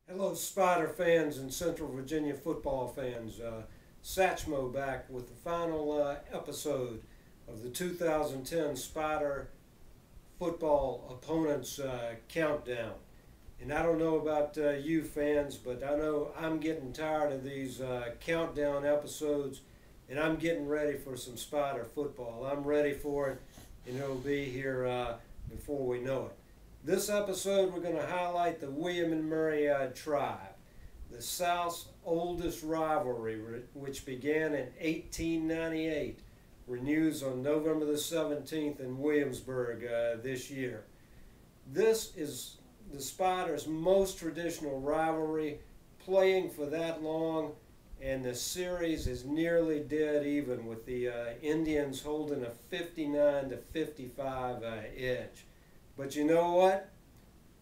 Hello, Spider fans and Central Virginia football fans. Satchmo back with the final episode of the 2010 Spider football opponents countdown. And I don't know about you fans, but I know I'm getting tired of these countdown episodes, and I'm getting ready for some Spider football. I'm ready for it, and it'll be here before we know it. This episode, we're going to highlight the William and Murray tribe, the South's oldest rivalry, which began in 1898, renews on November the 17th in Williamsburg this year. This is the Spiders' most traditional rivalry, playing for that long, and the series is nearly dead even, with the Indians holding a 59-55 edge. But you know what?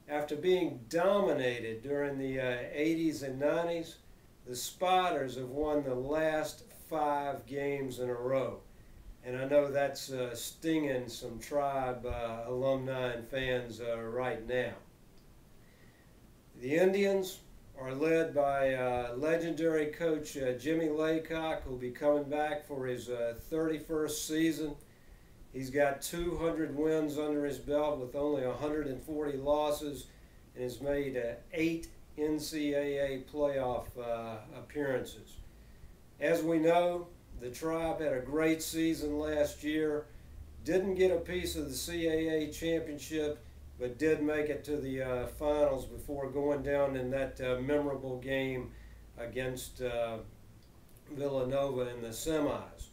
After being dominated during the 80s and 90s, the Spiders have won the last 5 games in a row. And I know that's stinging some Tribe alumni and fans right now. The Indians are led by legendary coach Jimmy Laycock, who'll be coming back for his 31st season. He's got 200 wins under his belt with only 140 losses, and has made 8 NCAA playoff appearances. As we know, the Tribe had a great season last year, didn't get a piece of the CAA championship, but did make it to the finals before going down in that memorable game against Villanova in the semis.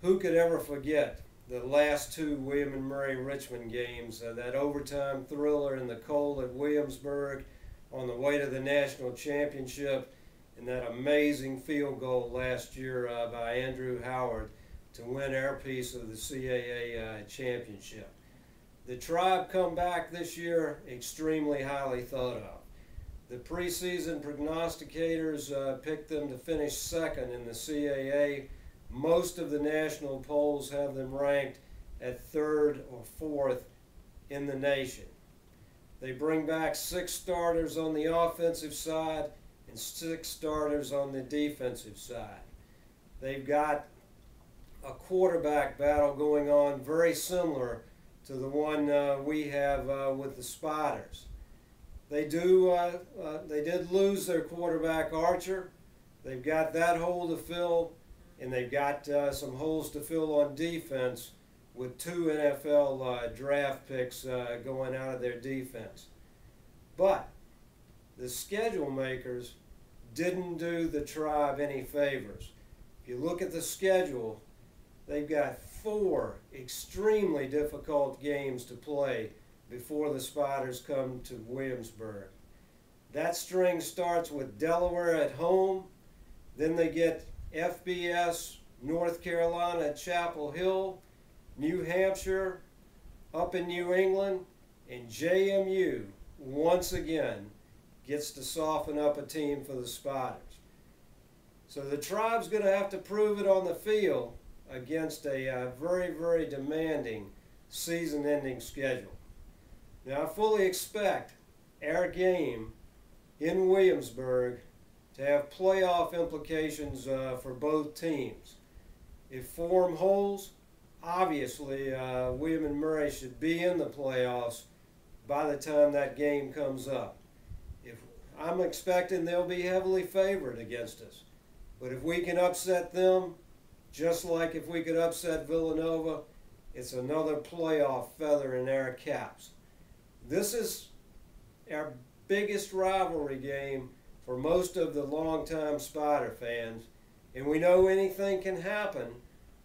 Who could ever forget the last 2 William and Murray Richmond games, that overtime thriller in the cold at Williamsburg on the way to the national championship, and that amazing field goal last year by Andrew Howard to win our piece of the CAA championship. The Tribe come back this year extremely highly thought of. The preseason prognosticators picked them to finish second in the CAA. Most of the national polls have them ranked at 3rd or 4th in the nation. They bring back 6 starters on the offensive side and 6 starters on the defensive side. They've got a quarterback battle going on very similar to the one we have with the Spiders. They did lose their quarterback Archer. They've got that hole to fill. And they've got some holes to fill on defense with 2 NFL draft picks going out of their defense. But the schedule makers didn't do the Tribe any favors. If you look at the schedule, they've got 4 extremely difficult games to play before the Spiders come to Williamsburg. That string starts with Delaware at home, then they get FBS, North Carolina at Chapel Hill, New Hampshire, up in New England, and JMU once again gets to soften up a team for the Spiders. So the Tribe's going to have to prove it on the field against a very, very demanding season-ending schedule. Now I fully expect our game in Williamsburg to have playoff implications for both teams. If form holds, obviously William and Murray should be in the playoffs by the time that game comes up. I'm expecting they'll be heavily favored against us. But if we can upset them, just like if we could upset Villanova, it's another playoff feather in our caps. This is our biggest rivalry game for most of the longtime Spider fans, and we know anything can happen,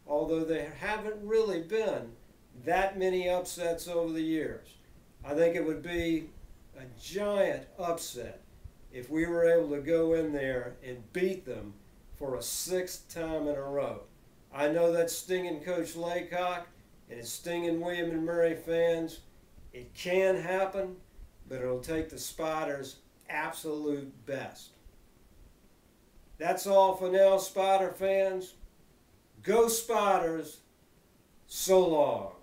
although there haven't really been that many upsets over the years. I think it would be a giant upset if we were able to go in there and beat them for a 6th time in a row. I know that's stinging Coach Laycock, and it's stinging William and Murray fans. It can happen, but it'll take the Spiders' absolute best. That's all for now, Spider fans. Go Spiders. So long.